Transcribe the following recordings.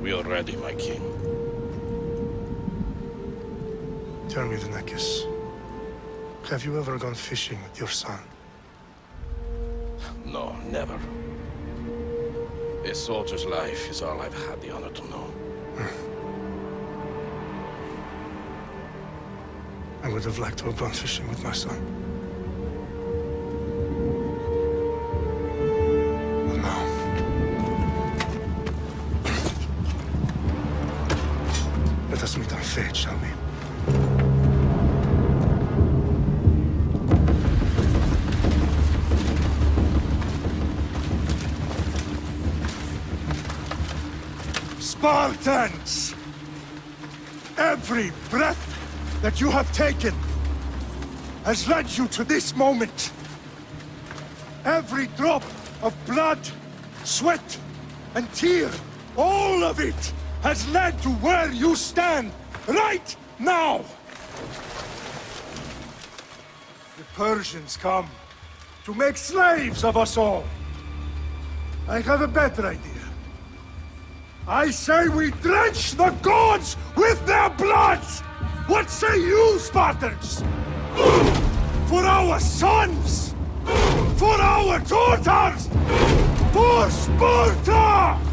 We are ready, my king. Tell me, Vinicius, have you ever gone fishing with your son? No, never. A soldier's life is all I've had the honor to know. I would have liked to have gone fishing with my son. But no. Let us meet our fate, shall we? Spartans! Every breath that you have taken has led you to this moment. Every drop of blood, sweat, and tear, all of it has led to where you stand right now. The Persians come to make slaves of us all. I have a better idea. I say we drench the gods with their blood! What say you, Spartans? For our sons! For our daughters! For Sparta!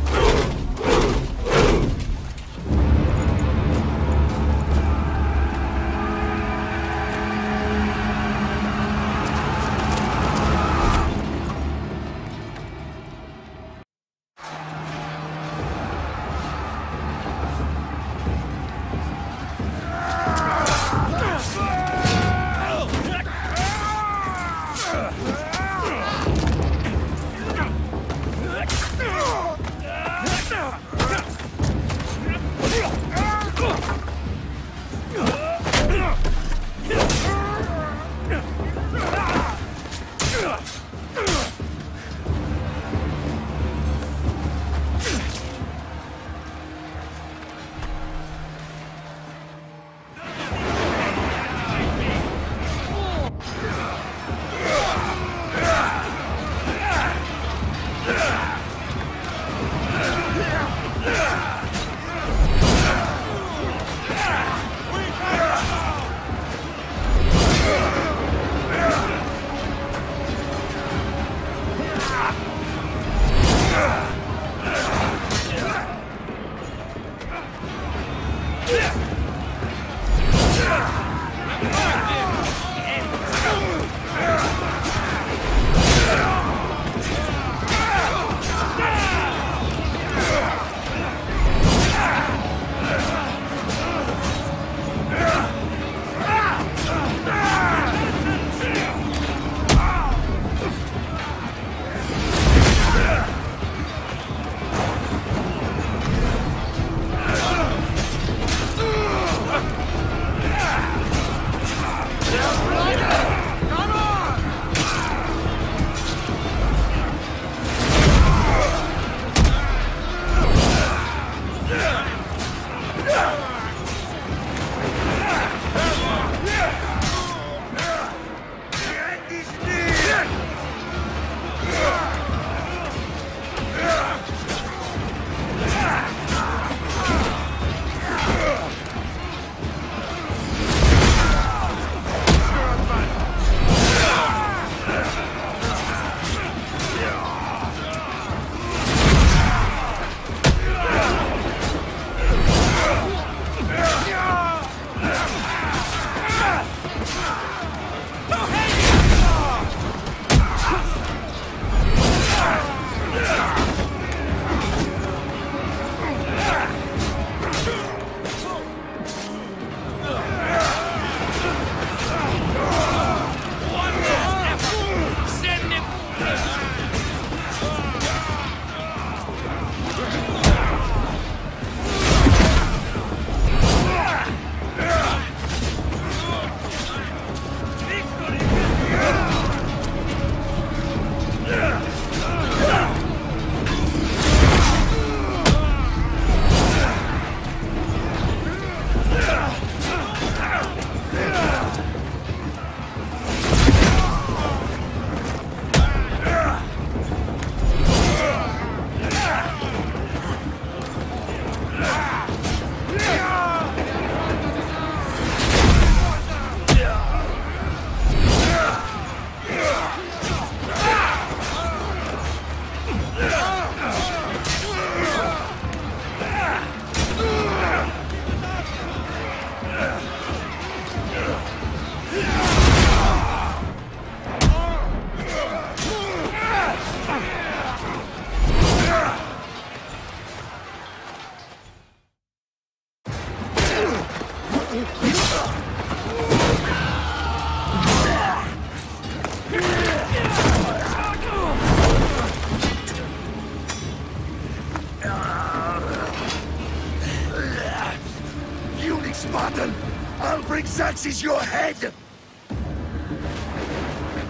Spartan! I'll bring Xerxes your head!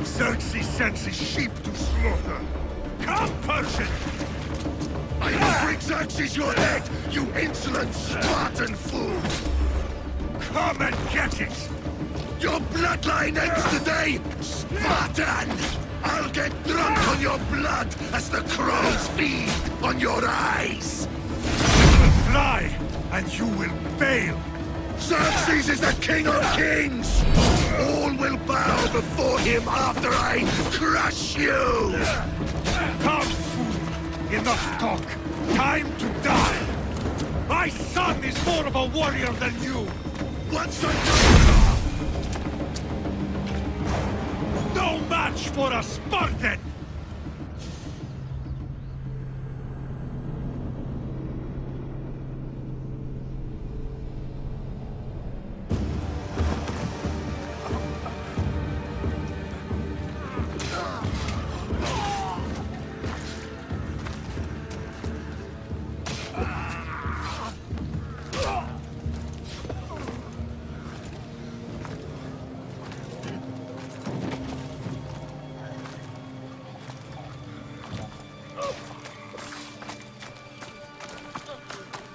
Xerxes sends his sheep to slaughter. Come, Persian! I will bring Xerxes your head, you insolent Spartan fool! Come and get it! Your bloodline ends today, Spartan! I'll get drunk on your blood as the crows feed on your eyes! You will fly, and you will fail! Xerxes is the king of kings! All will bow before him after I crush you! Come, fool! Enough talk! Time to die! My son is more of a warrior than you! Once I no match for a Spartan!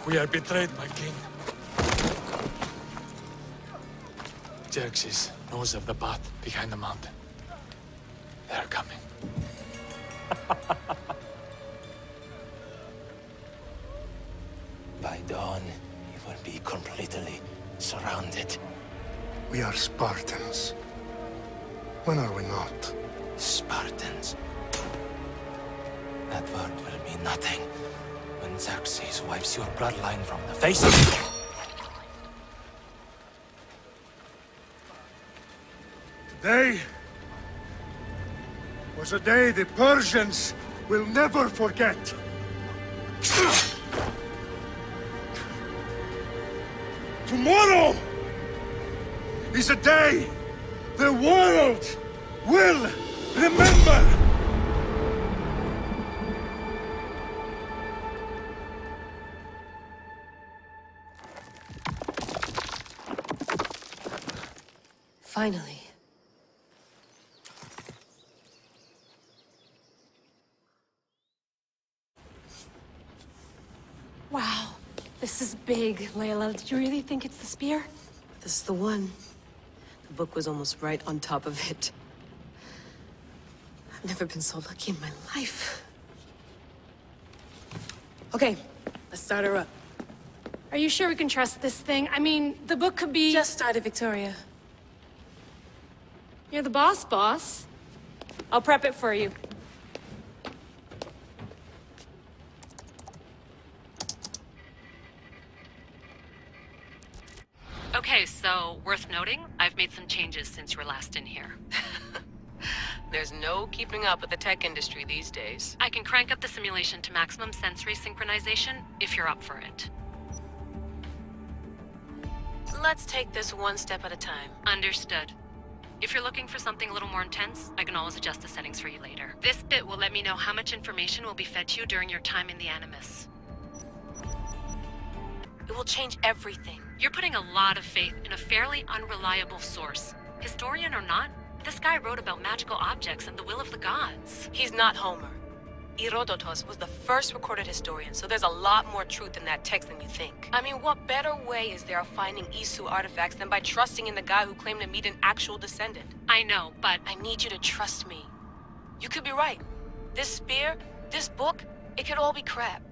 We are betrayed, my king. Xerxes knows of the path behind the mountain. They are coming. By dawn, you will be completely surrounded. We are Spartans. When are we not? Spartans. That word will mean nothing when Xerxes wipes your bloodline from the face of the earth. Today was a day the Persians will never forget. Tomorrow is a day the world will remember. Finally. Wow, this is big, Layla. Did you really think it's the spear? This is the one. The book was almost right on top of it. I've never been so lucky in my life. Okay, let's start her up. Are you sure we can trust this thing? I mean, the book could be... Just started, Victoria. You're the boss. I'll prep it for you. Okay, so worth noting, I've made some changes since you were last in here. There's no keeping up with the tech industry these days. I can crank up the simulation to maximum sensory synchronization if you're up for it. Let's take this one step at a time. Understood. If you're looking for something a little more intense, I can always adjust the settings for you later. This bit will let me know how much information will be fed to you during your time in the Animus. It will change everything. You're putting a lot of faith in a fairly unreliable source. Historian or not, this guy wrote about magical objects and the will of the gods. He's not Homer. Herodotus was the first recorded historian, so there's a lot more truth in that text than you think. I mean, what better way is there of finding Isu artifacts than by trusting in the guy who claimed to meet an actual descendant? I know, but... I need you to trust me. You could be right. This spear, this book, it could all be crap.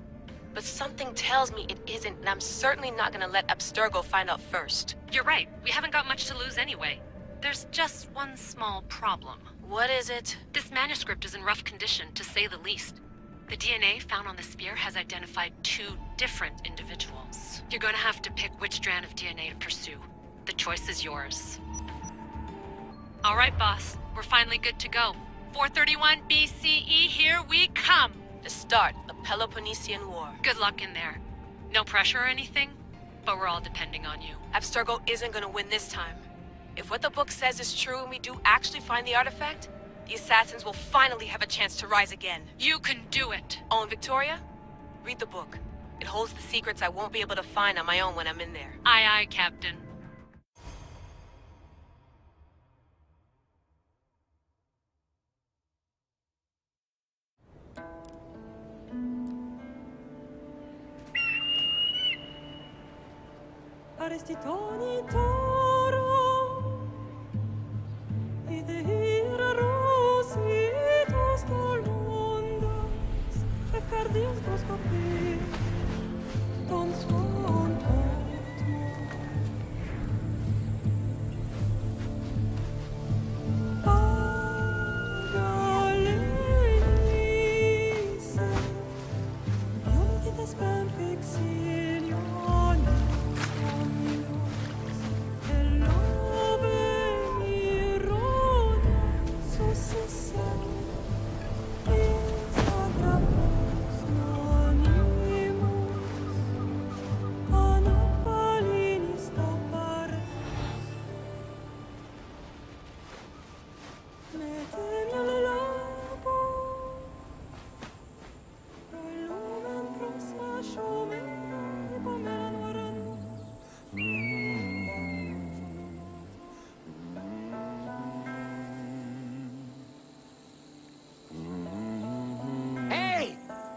But something tells me it isn't, and I'm certainly not gonna let Abstergo find out first. You're right. We haven't got much to lose anyway. There's just one small problem. What is it? This manuscript is in rough condition, to say the least. The DNA found on the spear has identified 2 different individuals. You're gonna have to pick which strand of DNA to pursue. The choice is yours. All right, boss. We're finally good to go. 431 BCE, here we come! To start the Peloponnesian War. Good luck in there. No pressure or anything, but we're all depending on you. Abstergo isn't gonna win this time. If what the book says is true and we do actually find the artifact, the assassins will finally have a chance to rise again. You can do it! Oh, and Victoria? Read the book. It holds the secrets I won't be able to find on my own when I'm in there. Aye, aye, Captain. Arestitoni toro, idehira rositos colondas, efcardios proscopi, ton son otmo. Pagalenise, ionites ben fixilioni.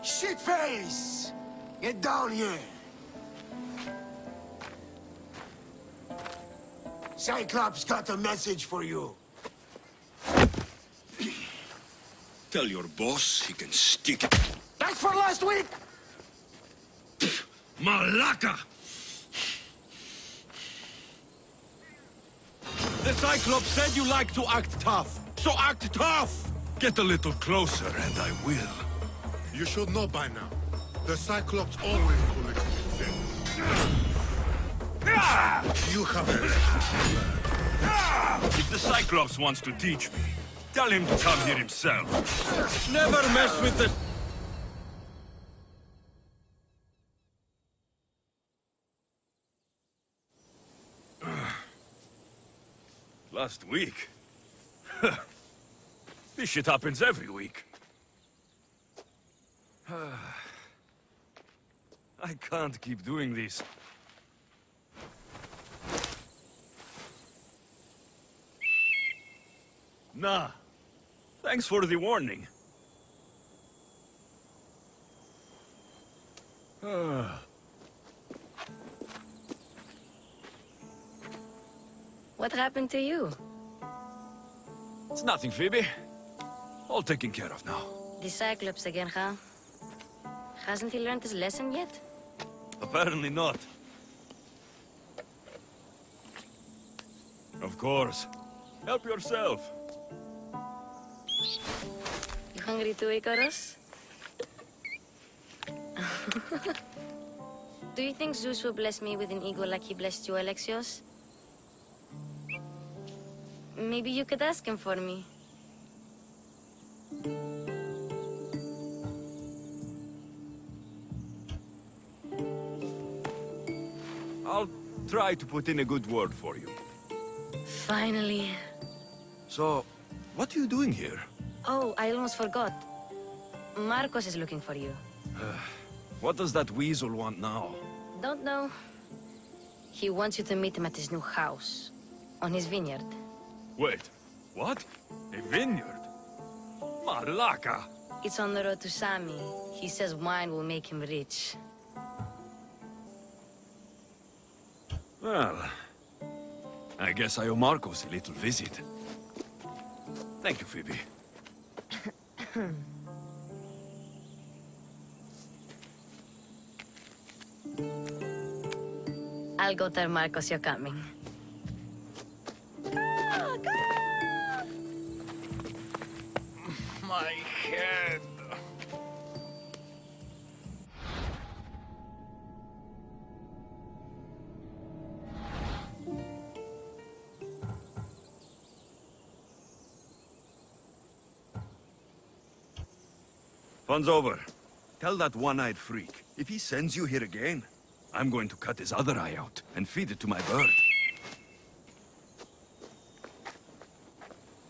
Shitface! Get down here! Cyclops got a message for you. Tell your boss he can stick it. That's for last week! Malaka! The Cyclops said you like to act tough, so act tough! Get a little closer and I will. You should know by now. The Cyclops always collect things. You have it. If the Cyclops wants to teach me, tell him to come here himself. Never mess with the... Last week? This shit happens every week. I can't keep doing this. Nah. Thanks for the warning. What happened to you? It's nothing, Phoebe. All taken care of now. The Cyclops again, huh? Hasn't he learned his lesson yet? Apparently not. Of course. Help yourself. You hungry too, Icarus? Do you think Zeus will bless me with an ego like he blessed you, Alexios? Maybe you could ask him for me. I'll try to put in a good word for you. Finally. So, what are you doing here? Oh, I almost forgot. Marcos is looking for you. What does that weasel want now? Don't know. He wants you to meet him at his new house. On his vineyard. Wait, what? A vineyard? Malaka! It's on the road to Sami. He says wine will make him rich. Well, I guess I owe Marcos a little visit. Thank you, Phoebe. I'll go tell Marcos you're coming. My head. Fun's over. Tell that one-eyed freak, if he sends you here again, I'm going to cut his other eye out and feed it to my bird.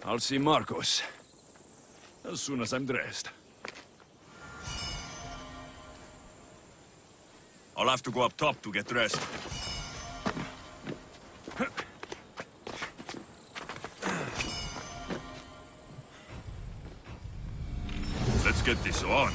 I'll see Marcos as soon as I'm dressed. I'll have to go up top to get dressed. Let's get this on.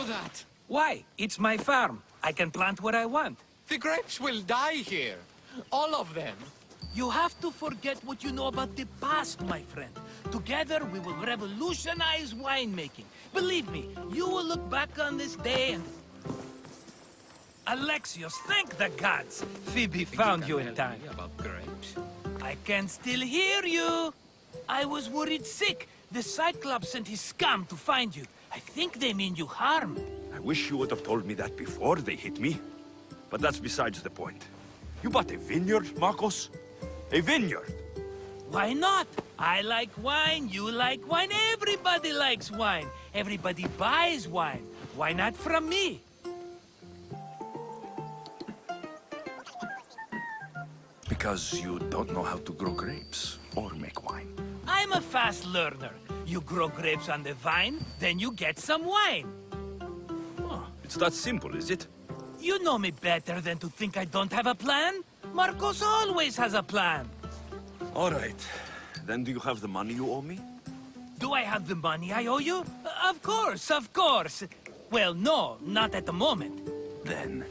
That. Why? It's my farm. I can plant what I want. The grapes will die here. All of them. You have to forget what you know about the past, my friend. Together, we will revolutionize winemaking. Believe me, you will look back on this day and... Alexios, thank the gods! Phoebe found you in time. About grapes? I can still hear you! I was worried sick. The Cyclops sent his scum to find you. I think they mean you harm. I wish you would have told me that before they hit me. But that's besides the point. You bought a vineyard, Marcos? A vineyard? Why not? I like wine, you like wine, everybody likes wine. Everybody buys wine. Why not from me? Because you don't know how to grow grapes or make wine. I'm a fast learner. You grow grapes on the vine, then you get some wine. Oh, it's that simple, is it? You know me better than to think I don't have a plan. Marcos always has a plan. All right. Then do you have the money you owe me? Do I have the money I owe you? Of course, of course. Well, no, not at the moment. Then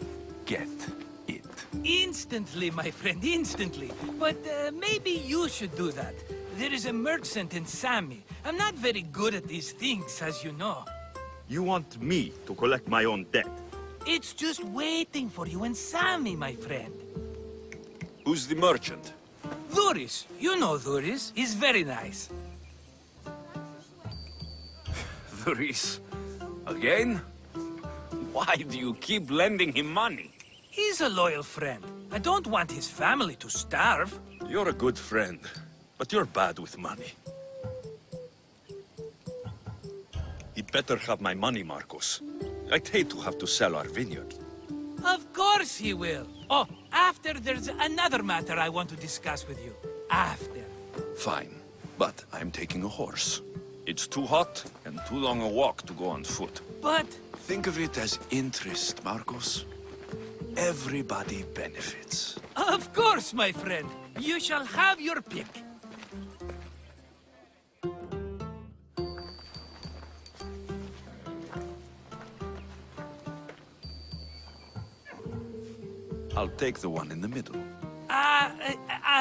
get it. Instantly, my friend, instantly. But maybe you should do that. There is a merchant in Sami. I'm not very good at these things, as you know. You want me to collect my own debt? It's just waiting for you in Sami, my friend. Who's the merchant? Dhuris. You know Dhuris. He's very nice. Dhuris? Again? Why do you keep lending him money? He's a loyal friend. I don't want his family to starve. You're a good friend, but you're bad with money. He'd better have my money, Marcos. I'd hate to have to sell our vineyard. Of course he will. Oh, after there's another matter I want to discuss with you. After. Fine, but I'm taking a horse. It's too hot and too long a walk to go on foot. But... Think of it as interest, Marcos. Everybody benefits. Of course, my friend. You shall have your pick. I'll take the one in the middle.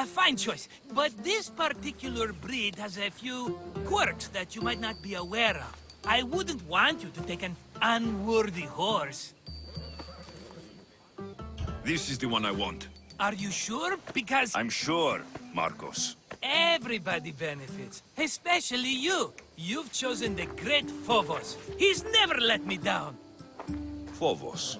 Fine choice. But this particular breed has a few quirks that you might not be aware of. I wouldn't want you to take an unworthy horse. This is the one I want. Are you sure? Because... I'm sure, Marcos. Everybody benefits, especially you. You've chosen the great Phobos. He's never let me down. Phobos.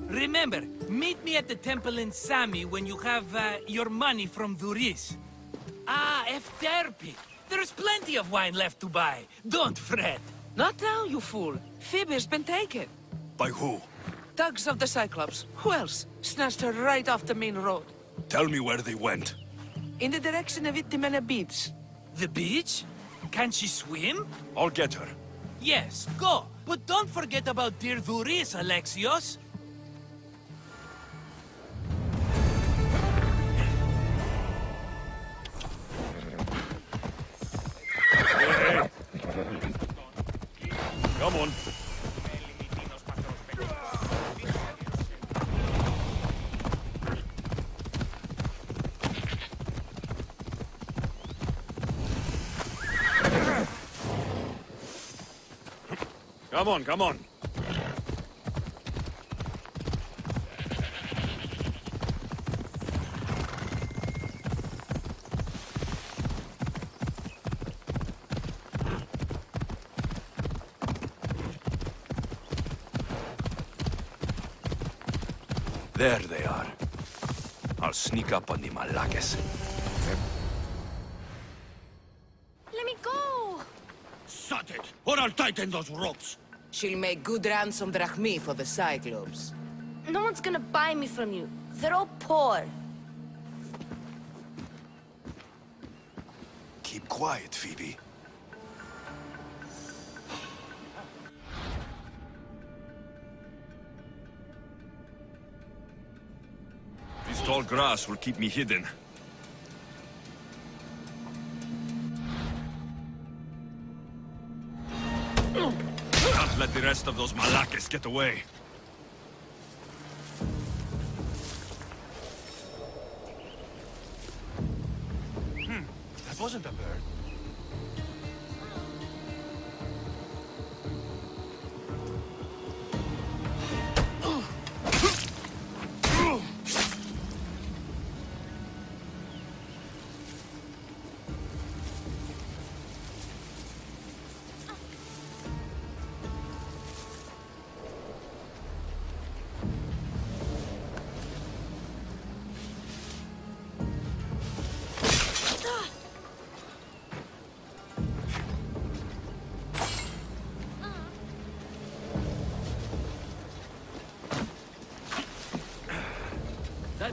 Remember, meet me at the temple in Sami when you have your money from Dhuris. Ah, Efterpi. There's plenty of wine left to buy. Don't fret. Not now, you fool. Phoebe's been taken. By who? Thugs of the Cyclops. Who else? Snatched her right off the main road. Tell me where they went. In the direction of Itimena Beach. The beach? Can she swim? I'll get her. Yes, go. But don't forget about dear Dhuris, Alexios. Hey. Come on. Come on, come on. There they are. I'll sneak up on the Malakes. Let me go! Shut it, or I'll tighten those ropes. She'll make good ransom drachmi for the Cyclops. No one's gonna buy me from you. They're all poor. Keep quiet, Phoebe. This tall grass will keep me hidden. Can't let the rest of those Malakes get away. That wasn't a bird.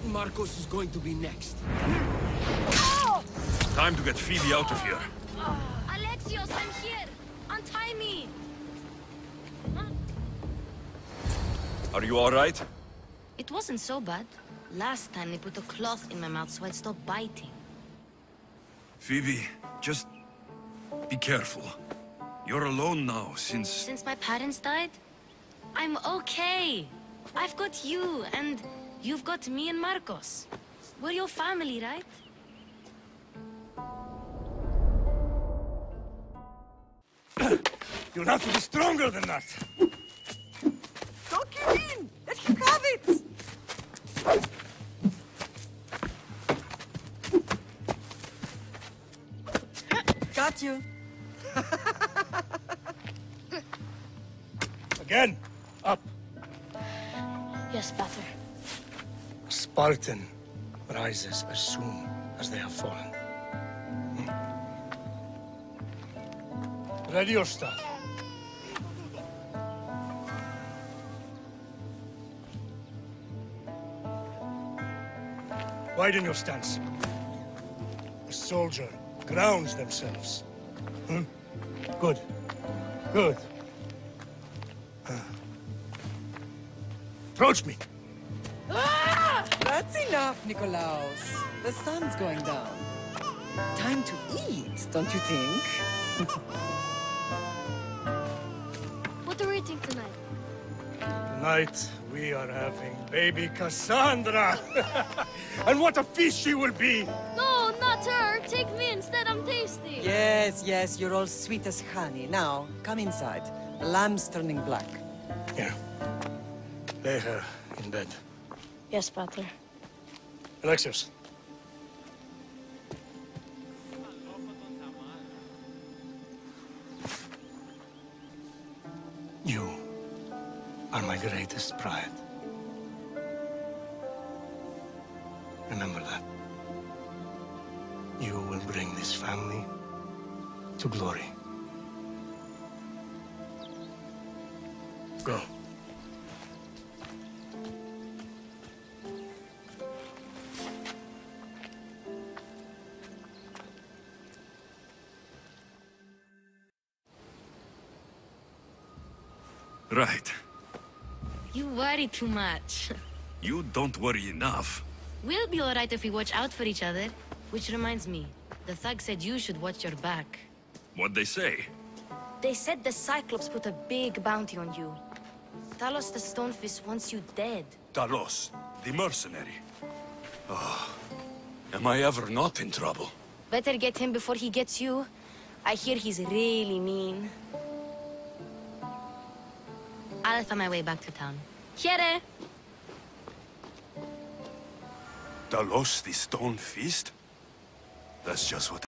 That Marcos is going to be next. Time to get Phoebe out of here. Alexios, I'm here! Untie me! Are you all right? It wasn't so bad. Last time they put a cloth in my mouth so I'd stop biting. Phoebe, just be careful. You're alone now since... Since my parents died? I'm okay. I've got you, and you've got me and Marcos. We're your family, right? You'll have to be stronger than that. Don't give in! Let him have it! Got you. Again, up. Yes, Pater. A Spartan rises as soon as they have fallen. Ready your staff. Widen your stance. A soldier grounds themselves. Good. Good. Approach me. Ah! That's enough, Nikolaos. The sun's going down. Time to eat, don't you think? What are we eating tonight? Tonight, we are having baby Cassandra. And what a feast she will be! No, not her! Take me instead, I'm tasty! Yes, yes, you're all sweet as honey. Now, come inside. The lamb's turning black. Here. Lay her in bed. Yes, Pater. Alexios. You are my greatest pride. Remember that. You will bring this family to glory. Go. Right. You worry too much. You don't worry enough. We'll be alright if we watch out for each other. Which reminds me, the thug said you should watch your back. What'd they say? They said the Cyclops put a big bounty on you. Talos the Stonefist wants you dead. Talos, the mercenary. Oh, am I ever not in trouble? Better get him before he gets you. I hear he's really mean. I'll find my way back to town. Here! Talos, the stone fist? That's just what...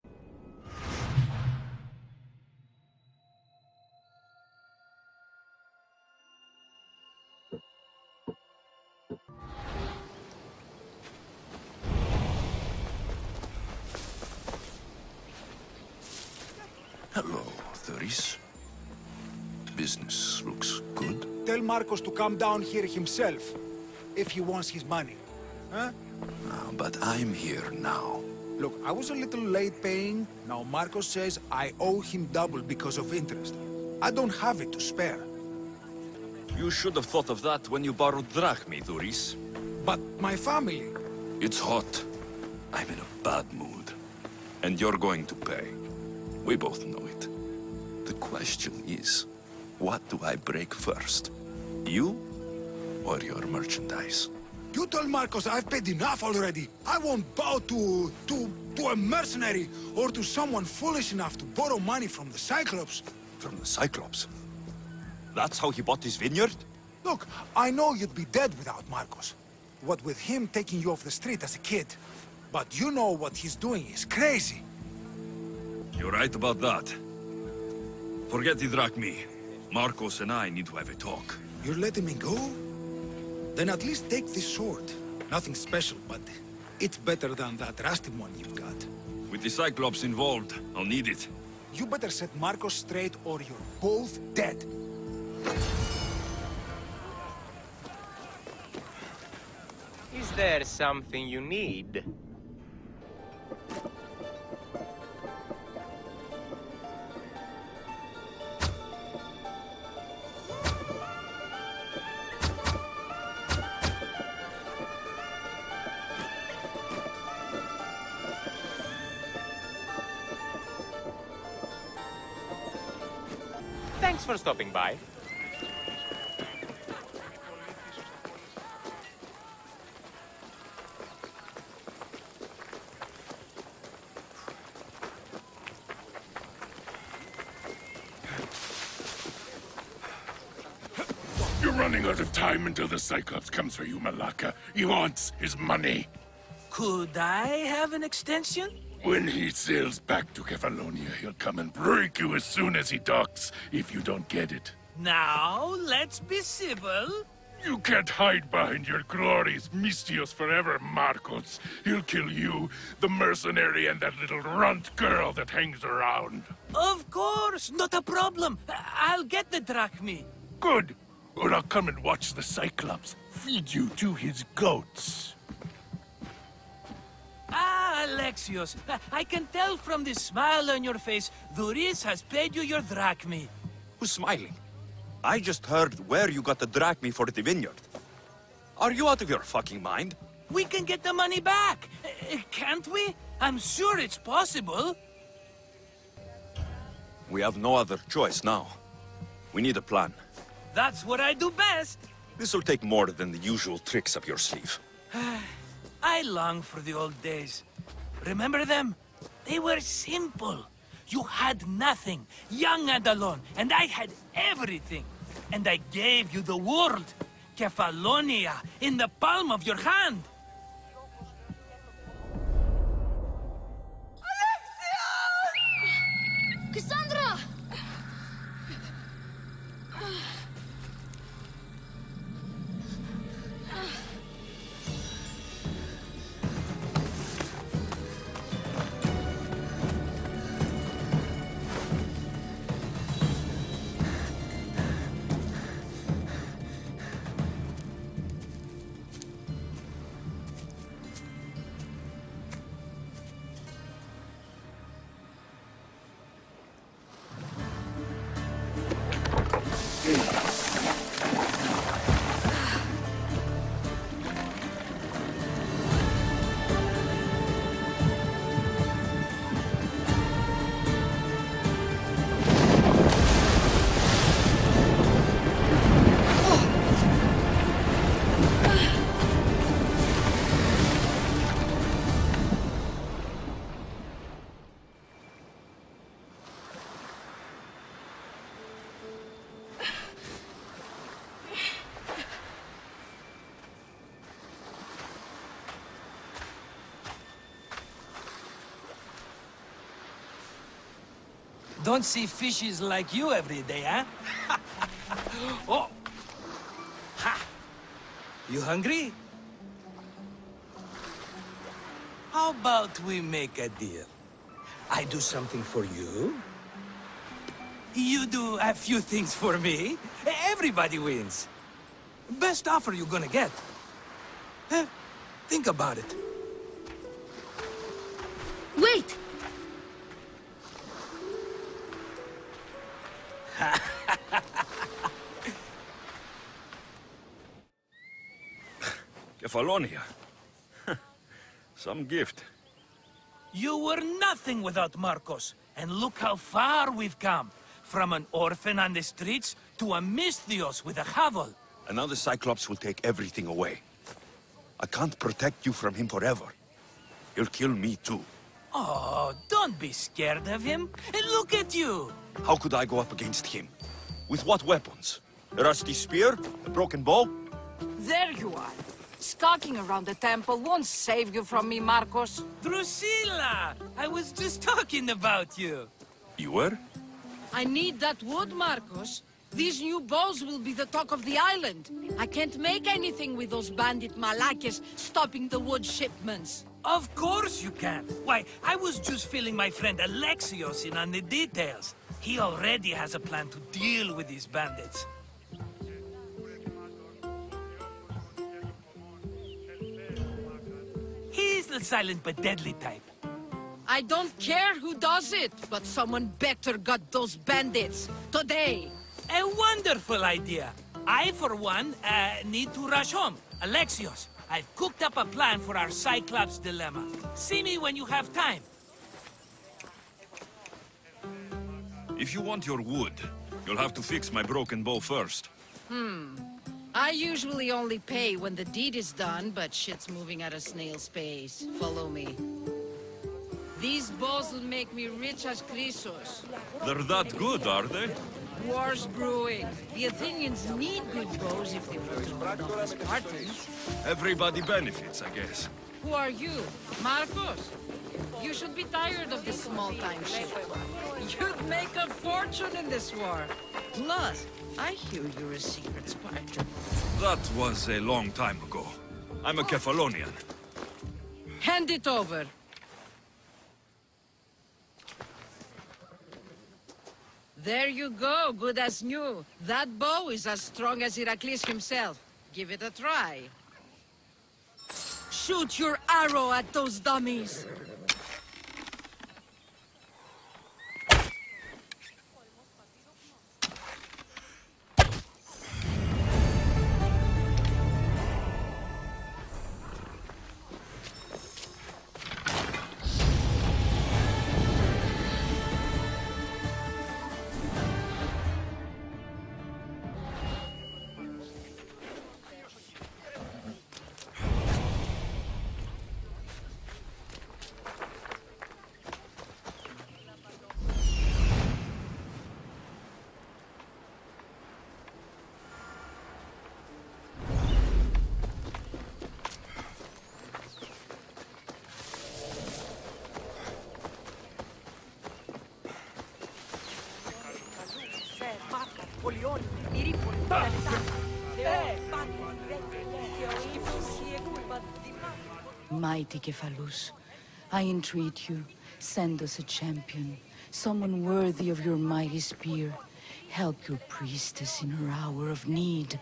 Hello, Thuris. Business looks good. Tell Marcos to come down here himself, if he wants his money. Huh? But I'm here now. Look, I was a little late paying. Now Marcos says I owe him double because of interest. I don't have it to spare. You should have thought of that when you borrowed drachmi, Thuris. But my family... It's hot. I'm in a bad mood. And you're going to pay. We both know it. The question is, what do I break first? You or your merchandise? You told Marcos I've paid enough already. I won't bow to a mercenary or to someone foolish enough to borrow money from the Cyclops. From the Cyclops? That's how he bought his vineyard? Look, I know you'd be dead without Marcos. What with him taking you off the street as a kid. But you know what he's doing is crazy. You're right about that. Forget the drachmi. Marcos and I need to have a talk. You're letting me go? Then at least take this sword. Nothing special, but it's better than that rusty one you've got. With the Cyclops involved, I'll need it. You better set Marcos straight or you're both dead. Is Is there something you need? Thanks for stopping by. You're running out of time until the Cyclops comes for you, Malaka. He wants his money. Could I have an extension? When he sails back to Kefalonia, he'll come and break you as soon as he docks, if you don't get it. Now, let's be civil. You can't hide behind your glories, misthios forever, Marcos. He'll kill you, the mercenary, and that little runt girl that hangs around. Of course, not a problem. I'll get the drachmi. Good. Or I'll come and watch the Cyclops feed you to his goats. Ah, Alexios, I can tell from the smile on your face, Duris has paid you your drachmi. Who's smiling? I just heard where you got the drachmi for the vineyard. Are you out of your fucking mind? We can get the money back, can't we? I'm sure it's possible. We have no other choice now. We need a plan. That's what I do best. This will take more than the usual tricks up your sleeve. I long for the old days. Remember them? They were simple. You had nothing, young and alone, and I had everything. And I gave you the world, Kefalonia, in the palm of your hand. Cassandra! Don't see fishes like you every day, huh? Oh! Ha! You hungry? How about we make a deal? I do something for you. You do a few things for me. Everybody wins. Best offer you're gonna get. Think about it. Wait! Kefalonia. Some gift. You were nothing without Marcos, and look how far we've come. From an orphan on the streets to a misthios with a hovel. And now the Cyclops will take everything away. I can't protect you from him forever. He'll kill me too. Oh, don't be scared of him. And look at you. How could I go up against him? With what weapons? A rusty spear? A broken bow? There you are. Skulking around the temple won't save you from me, Marcos. Drusilla! I was just talking about you. You were? I need that wood, Marcos. These new bows will be the talk of the island. I can't make anything with those bandit malakes stopping the wood shipments. Of course you can. Why, I was just filling my friend Alexios in on the details. He already has a plan to deal with these bandits. the silent but deadly type. I don't care who does it, but someone better got those bandits. Today! A wonderful idea. I, for one, need to rush home. Alexios, I've cooked up a plan for our Cyclops dilemma. See me when you have time. If you want your wood, you'll have to fix my broken bow first. I usually only pay when the deed is done, but shit's moving at a snail's pace. Follow me. These bows will make me rich as Chrysos. They're that good, are they? War's brewing. The Athenians need good bows if they want to hold off the Spartans. Everybody benefits, I guess. Who are you? Marcos? You should be tired of this small-time shit. You'd make a fortune in this war. Plus, I hear you're a secret Spartan. That was a long time ago. I'm a Kephalonian. Hand it over. There you go, good as new. That bow is as strong as Heracles himself. Give it a try. Shoot your arrow at those dummies! Mighty Cephalus, I entreat you, send us a champion, someone worthy of your mighty spear. Help your priestess in her hour of need.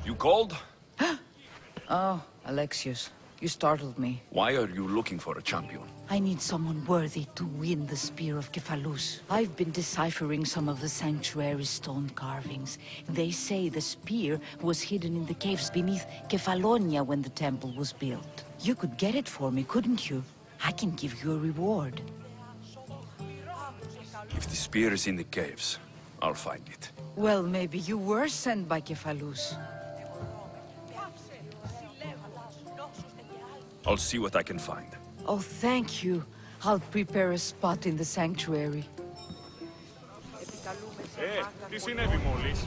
You called? Oh, Alexios, you startled me. Why are you looking for a champion? I need someone worthy to win the spear of Cephalus. I've been deciphering some of the sanctuary's stone carvings. They say the spear was hidden in the caves beneath Kefalonia when the temple was built. You could get it for me, couldn't you? I can give you a reward. If the spear is in the caves, I'll find it. Well, maybe you were sent by Cephalus. I'll see what I can find. Oh, thank you. I'll prepare a spot in the sanctuary. Τι συνέβη μόλις?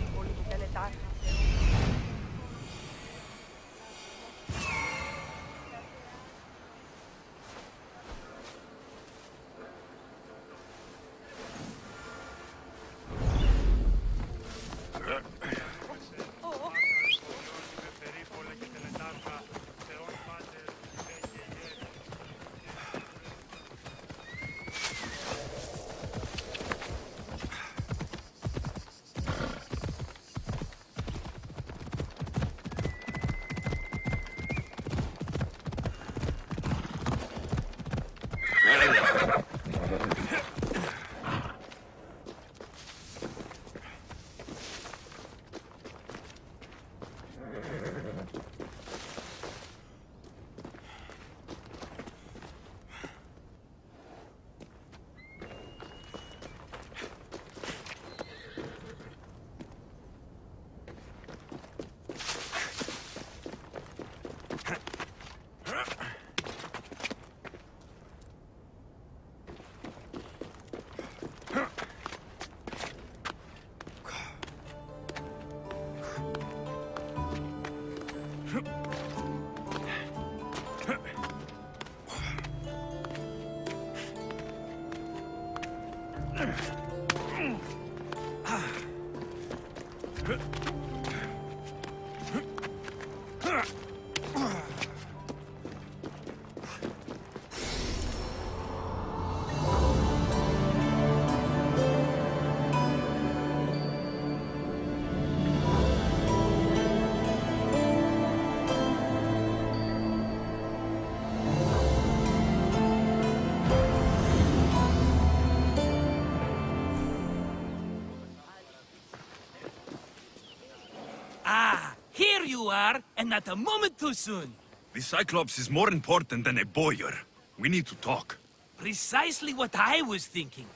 you are, and not a moment too soon. The Cyclops is more important than a boyar. We need to talk. Precisely what I was thinking.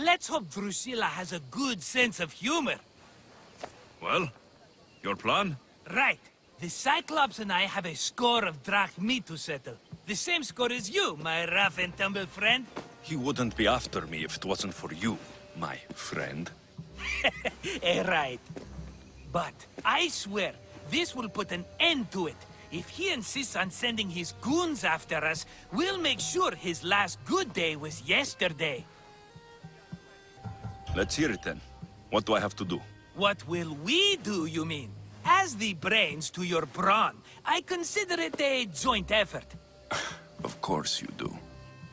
Let's hope Drusilla has a good sense of humor. Well, your plan? Right. The Cyclops and I have a score of drachmi to settle. The same score as you, my rough and tumble friend. He wouldn't be after me if it wasn't for you, my friend. Right. But I swear, this will put an end to it. If he insists on sending his goons after us, we'll make sure his last good day was yesterday. Let's hear it then. What do I have to do? What will we do, you mean? As the brains to your brawn, I consider it a joint effort. Of course you do.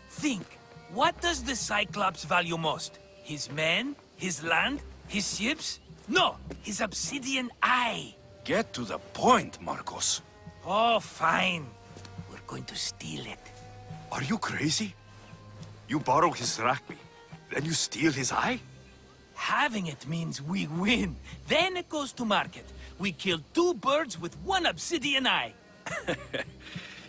Think, what does the Cyclops value most? His men? His land? His ships? No, his obsidian eye. Get to the point, Marcos. Oh, fine. We're going to steal it. Are you crazy? You borrow his drachmi, then you steal his eye? Having it means we win. Then it goes to market. We kill 2 birds with 1 obsidian eye.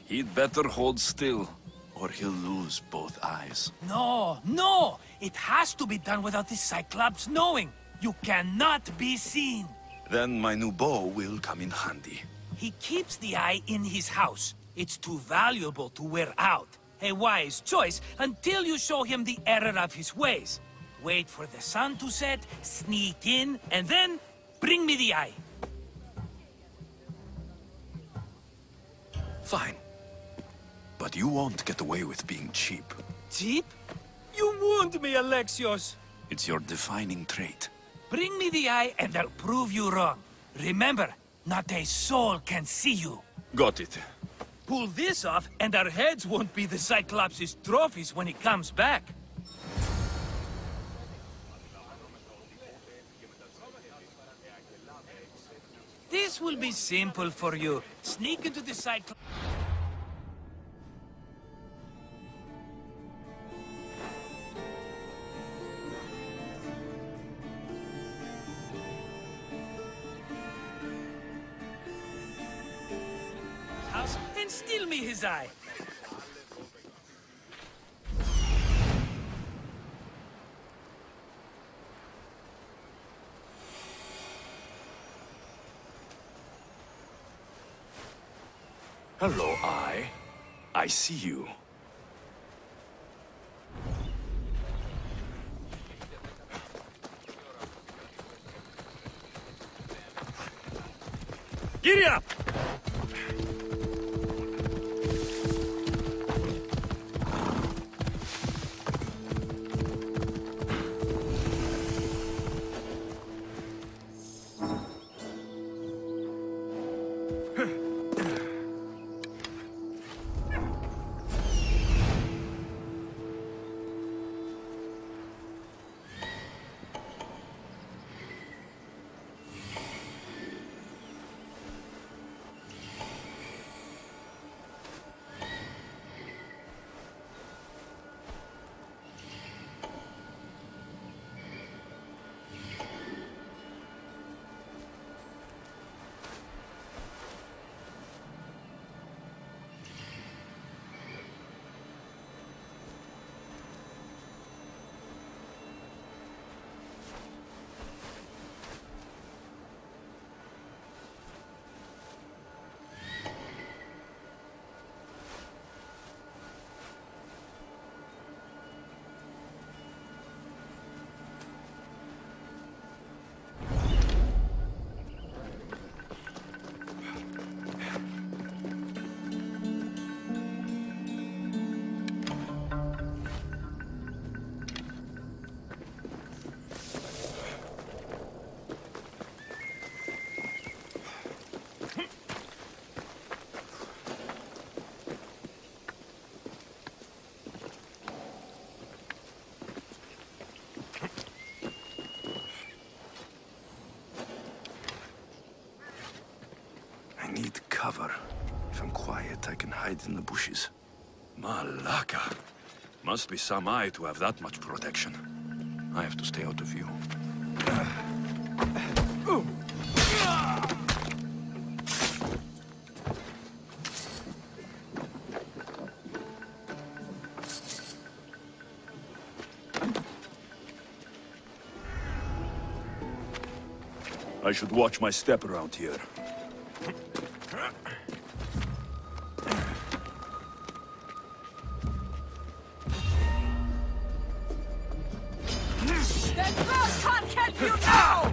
He'd better hold still, or he'll lose both eyes. No! It has to be done without the Cyclops knowing. You cannot be seen. Then my new bow will come in handy. He keeps the eye in his house. It's too valuable to wear out. A wise choice until you show him the error of his ways. Wait for the sun to set, sneak in, and then bring me the eye. Fine. But you won't get away with being cheap. Cheap? You wound me, Alexios. It's your defining trait. Bring me the eye and I'll prove you wrong. Remember, not a soul can see you. Got it. Pull this off and our heads won't be the Cyclops' trophies when he comes back. This will be simple for you. Sneak into the Cyclops. House and steal me his eye. Hello, eye. I see you. Giddy up! Cover. If I'm quiet, I can hide in the bushes. Malaka. Must be some eye to have that much protection. I have to stay out of view. I should watch my step around here. That girl can't help you now!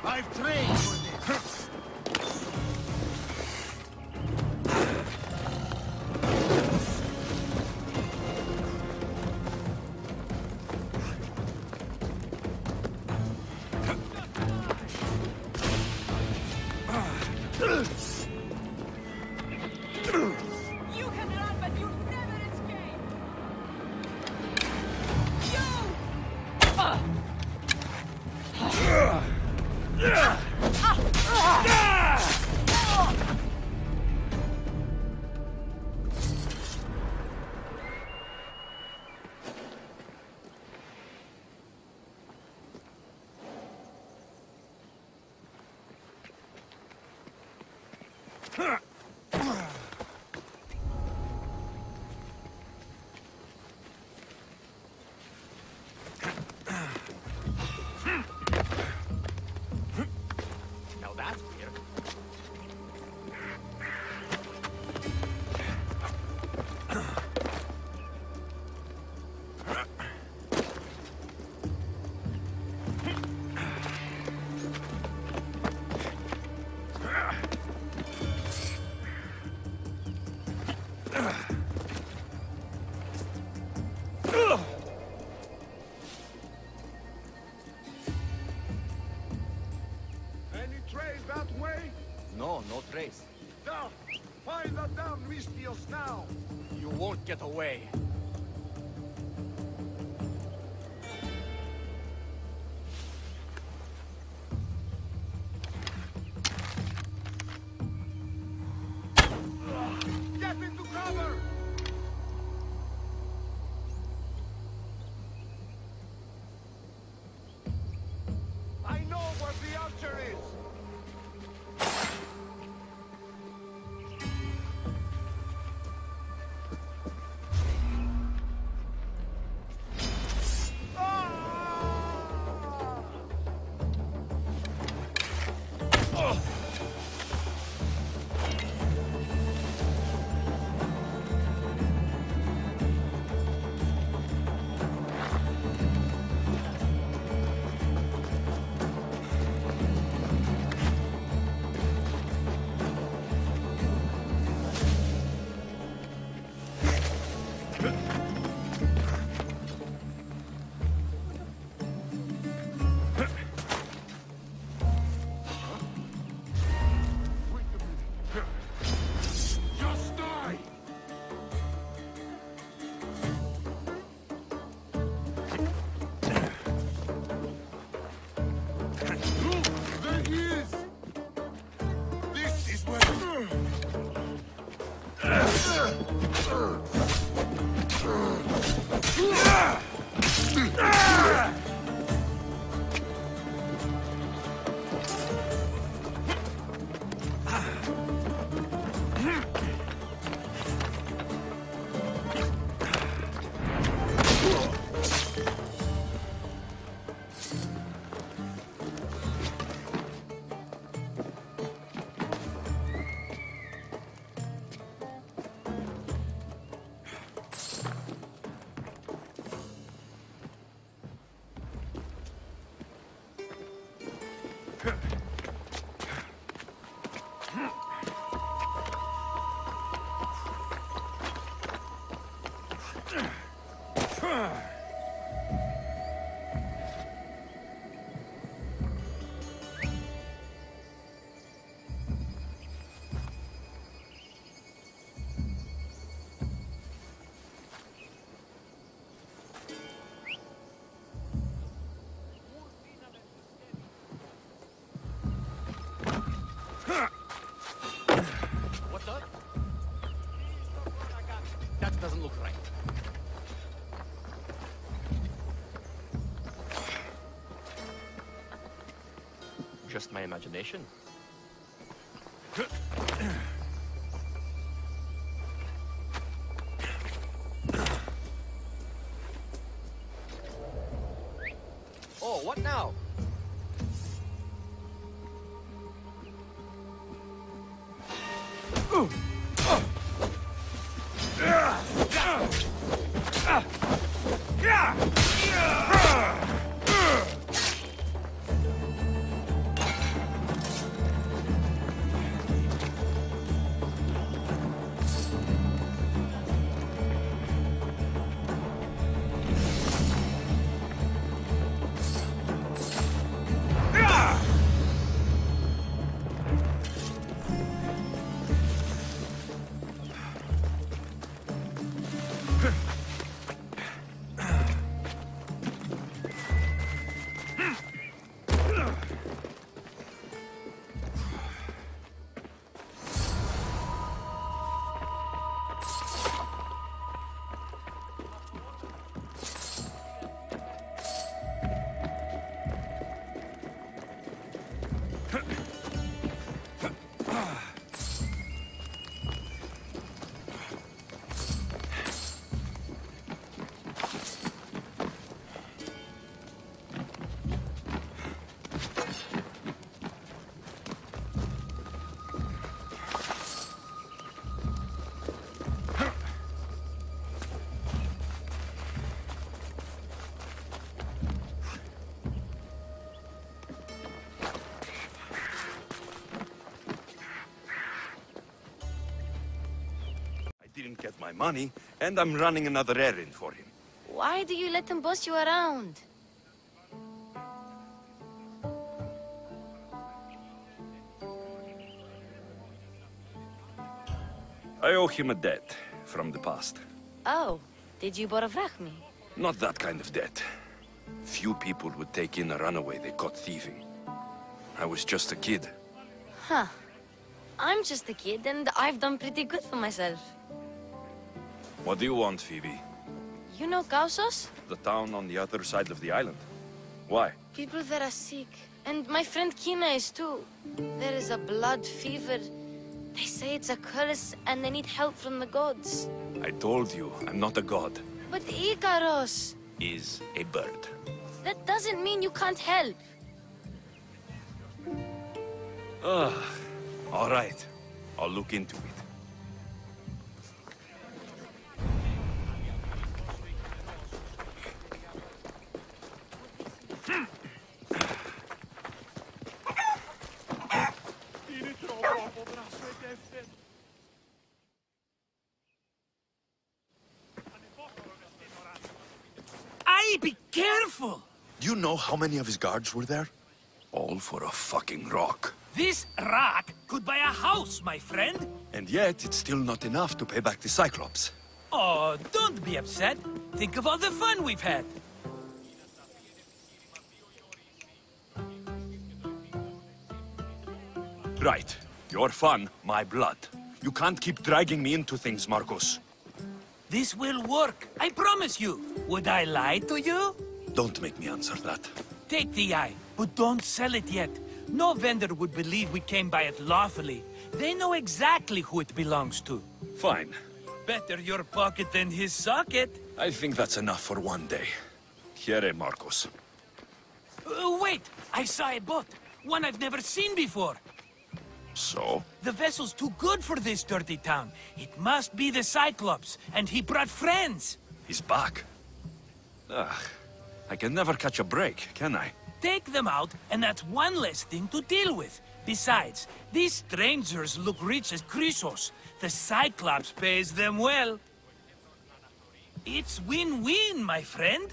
I've trained for this. You can run, but you'll never escape! Now that's weird. way, that way? No, no trace. Now, find the damn misthios now! You won't get away. Get into cover! I know where the archer is! What's up? That doesn't look right. Just my imagination. Oh, what now? Didn't get my money, and I'm running another errand for him. Why do you let them boss you around? I owe him a debt from the past. Oh, did you borrow me? Not that kind of debt. Few people would take in a runaway they caught thieving. I was just a kid. Huh. I'm just a kid, and I've done pretty good for myself. What do you want, Phoebe? You know Kausos? The town on the other side of the island. Why? People there are sick. And my friend Kina is too. There is a blood fever. They say it's a curse, and they need help from the gods. I told you, I'm not a god. But Ikaros Is a bird. that doesn't mean you can't help. All right. I'll look into it. Be careful! Do you know how many of his guards were there? All for a fucking rock. This rock could buy a house, my friend. And yet, it's still not enough to pay back the Cyclops. Oh, don't be upset. Think of all the fun we've had. Right. Your fun, my blood. You can't keep dragging me into things, Marcos. This will work, I promise you. Would I lie to you? Don't make me answer that. Take the eye, but don't sell it yet. No vendor would believe we came by it lawfully. They know exactly who it belongs to. Fine. Better your pocket than his socket. I think that's enough for one day. Here, Marcos. Wait! I saw a boat. One I've never seen before. So? The vessel's too good for this dirty town. It must be the Cyclops, and he brought friends. He's back. Ugh. I can never catch a break, can I? Take them out, and that's one less thing to deal with. Besides, these strangers look rich as Chrysos. The Cyclops pays them well. It's win-win, my friend.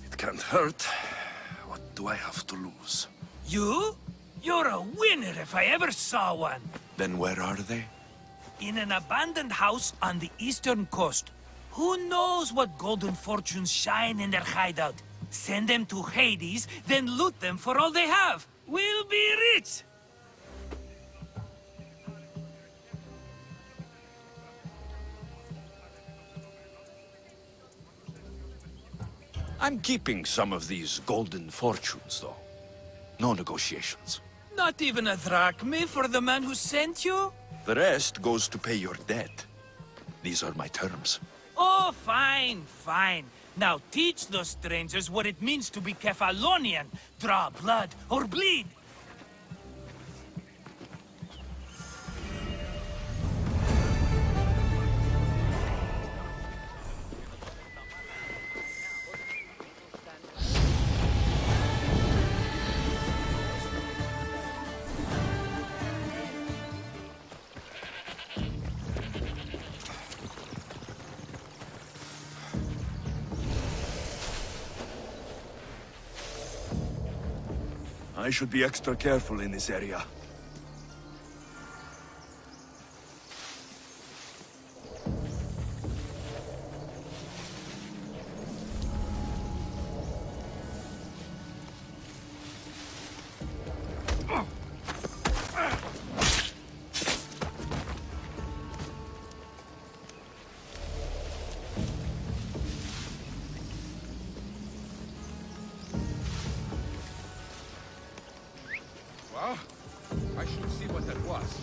It can't hurt. What do I have to lose? You? You're a winner if I ever saw one. Then where are they? In an abandoned house on the eastern coast. Who knows what golden fortunes shine in their hideout? Send them to Hades, then loot them for all they have. We'll be rich! I'm keeping some of these golden fortunes, though. No negotiations. Not even a drachme for the man who sent you? The rest goes to pay your debt. These are my terms. Oh, fine, fine. Now teach those strangers what it means to be Kephalonian. Draw blood or bleed. I should be extra careful in this area. Well, I should see what that was.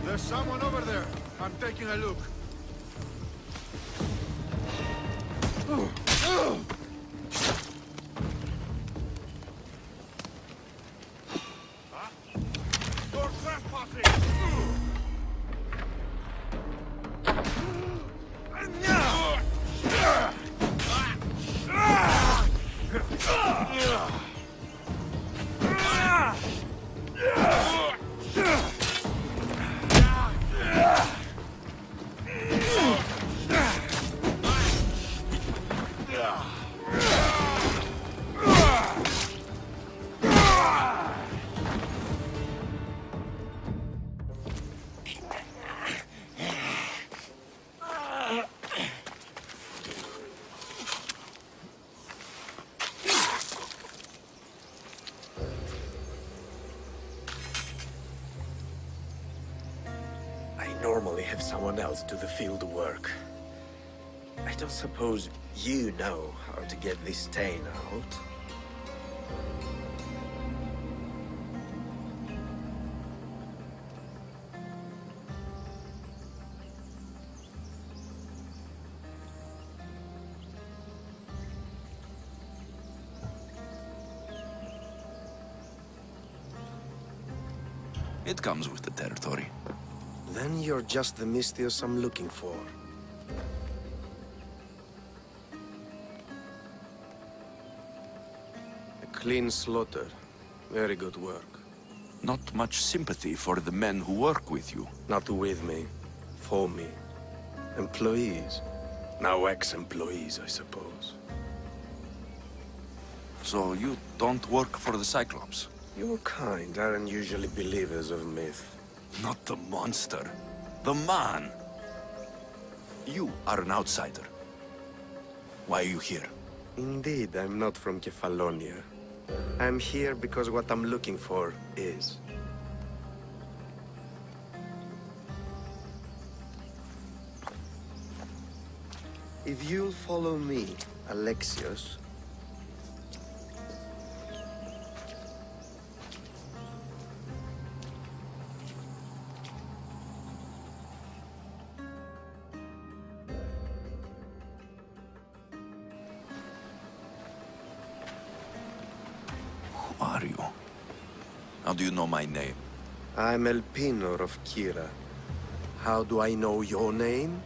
There's someone over there. I'm taking a look. normally have someone else do the field work. I don't suppose you know how to get this stain out. It comes with the territory. Then you're just the misthios I'm looking for. A clean slaughter. Very good work. Not much sympathy for the men who work with you. Not with me. For me. Employees. Now ex-employees, I suppose. So you don't work for the Cyclops? Your kind aren't usually believers of myth. Not the monster. The man! You are an outsider. Why are you here? Indeed, I'm not from Kefalonia. I'm here because what I'm looking for is. If you'll follow me, Alexios, Who are you? How do you know my name? I'm Elpinor of Kira. How do I know your name?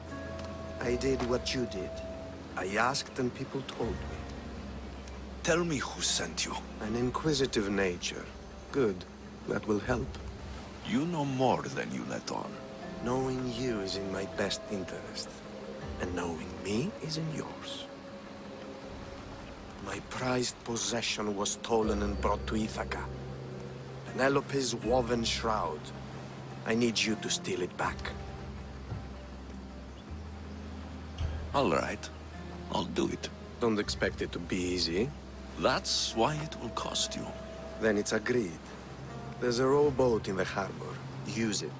I did what you did. I asked and people told me. Tell me who sent you. An inquisitive nature. Good. That will help. You know more than you let on. Knowing you is in my best interest. And knowing me is in yours. My prized possession was stolen and brought to Ithaca. Penelope's woven shroud. I need you to steal it back. All right. I'll do it. Don't expect it to be easy. That's why it will cost you. Then it's agreed. There's a rowboat in the harbor. Use it.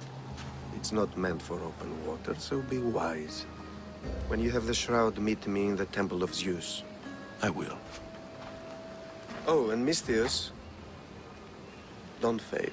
It's not meant for open water, so be wise. When you have the shroud, meet me in the Temple of Zeus. I will. Oh, and misthios, don't fail.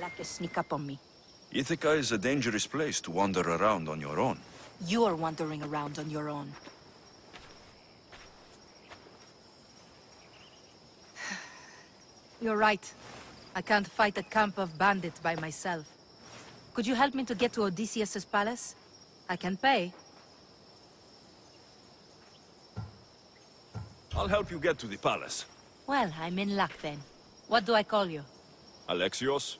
Like a sneak up on me. Ithaca is a dangerous place to wander around on your own. You're wandering around on your own. You're right. I can't fight a camp of bandits by myself. Could you help me to get to Odysseus' palace? I can pay. I'll help you get to the palace. Well, I'm in luck then. What do I call you? Alexios?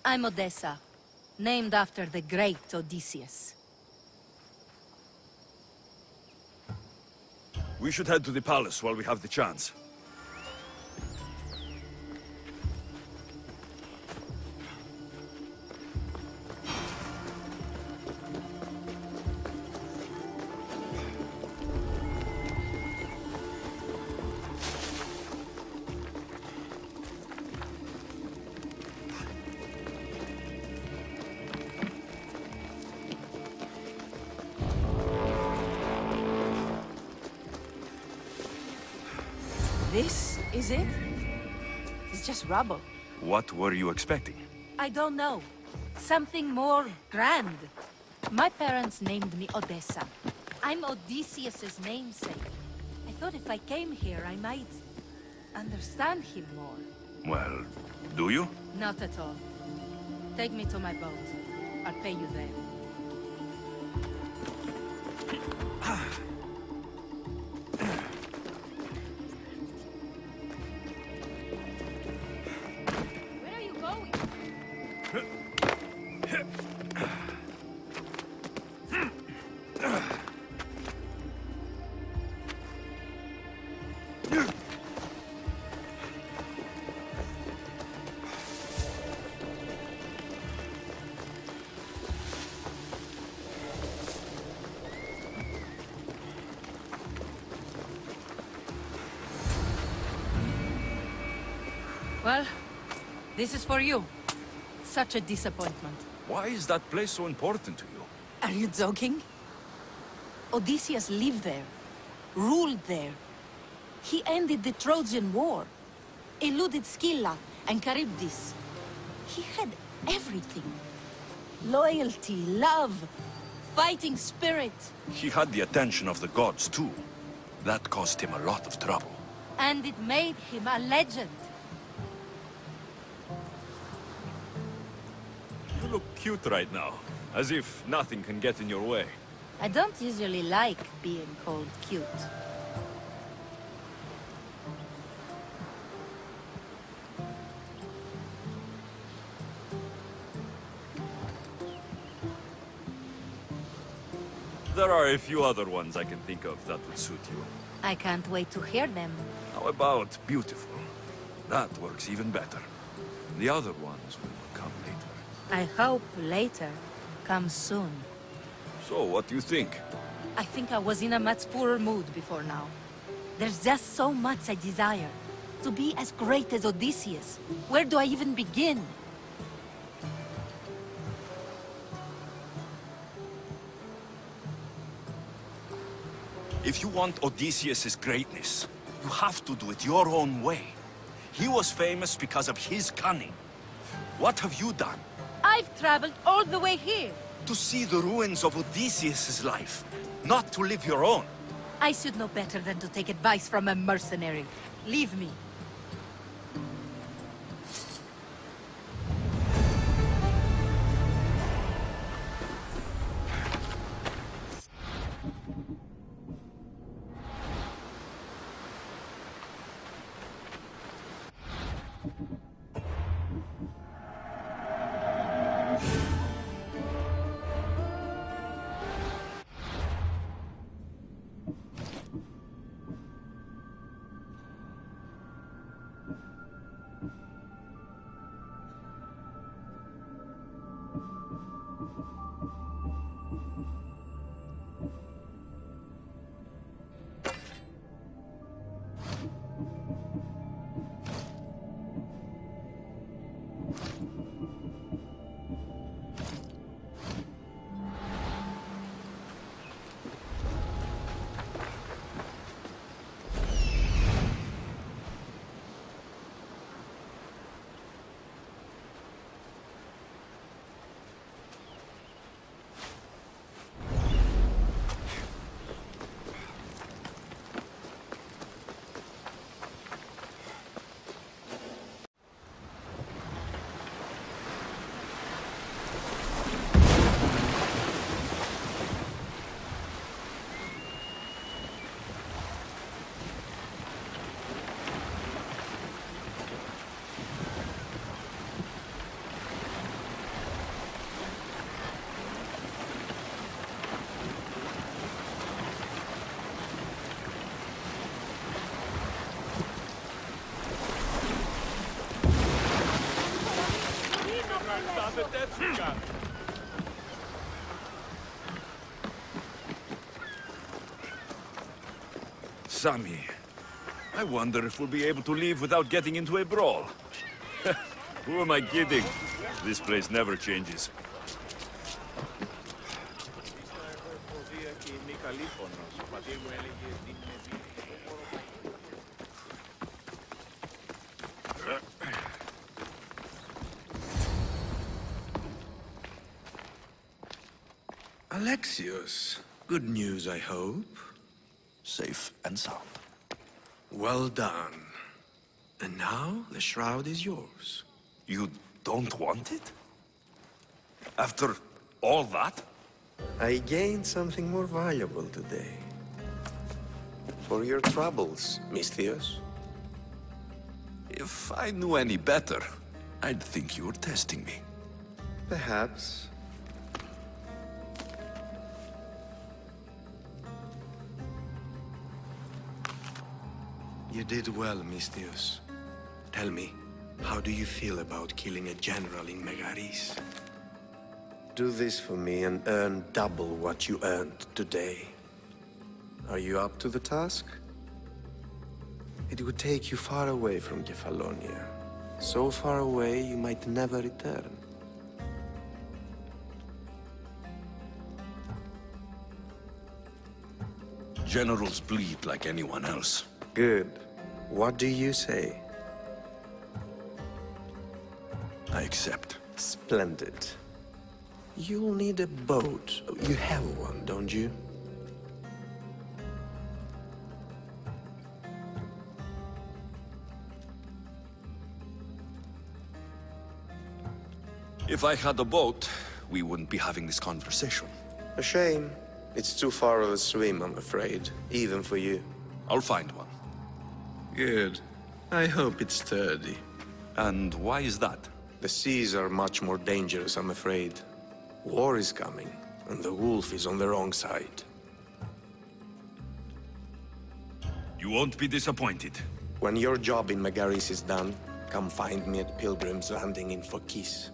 I'm Odessa, named after the great Odysseus. We should head to the palace while we have the chance. This is it? It's just rubble. What were you expecting? I don't know. Something more grand. My parents named me Odessa. I'm Odysseus's namesake. I thought if I came here, I might understand him more. Well, do you? Not at all. Take me to my boat. I'll pay you there. Where are you going? Well, this is for you. Such a disappointment. Why is that place so important to you? Are you joking? Odysseus lived there, ruled there. He ended the Trojan War, eluded Scylla and Charybdis. He had everything. Loyalty, love, fighting spirit. He had the attention of the gods, too. That caused him a lot of trouble. And it made him a legend. You look cute right now, as if nothing can get in your way. I don't usually like being called cute. There are a few other ones I can think of that would suit you. I can't wait to hear them. How about beautiful? That works even better. The other ones will come later. I hope later comes soon. So, what do you think? I think I was in a much poorer mood before now. There's just so much I desire. To be as great as Odysseus. Where do I even begin? If you want Odysseus' greatness, you have to do it your own way. He was famous because of his cunning. What have you done? I've traveled all the way here. To see the ruins of Odysseus' life, not to live your own. I should know better than to take advice from a mercenary. Leave me. Sammy, I wonder if we'll be able to leave without getting into a brawl. Who am I kidding? This place never changes. Alexios. Good news, I hope. Safe and sound. Well done. And now, the shroud is yours. You don't want it? After all that? I gained something more valuable today. For your troubles, misthios. If I knew any better, I'd think you were testing me. Perhaps. You did well, misthios. Tell me, how do you feel about killing a general in Megaris? Do this for me and earn double what you earned today. Are you up to the task? It would take you far away from Kefalonia. So far away you might never return. Generals bleed like anyone else. Good. What do you say? I accept. Splendid. You'll need a boat. You have one, don't you? If I had a boat, we wouldn't be having this conversation. A shame. It's too far of a swim, I'm afraid. Even for you. I'll find one. Good. I hope it's sturdy. And why is that? The seas are much more dangerous, I'm afraid. War is coming, and the wolf is on the wrong side. You won't be disappointed. When your job in Megaris is done, come find me at Pilgrim's Landing in Phokis.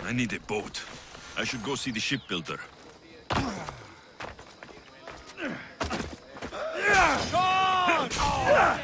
I need a boat. I should go see the shipbuilder. Sean!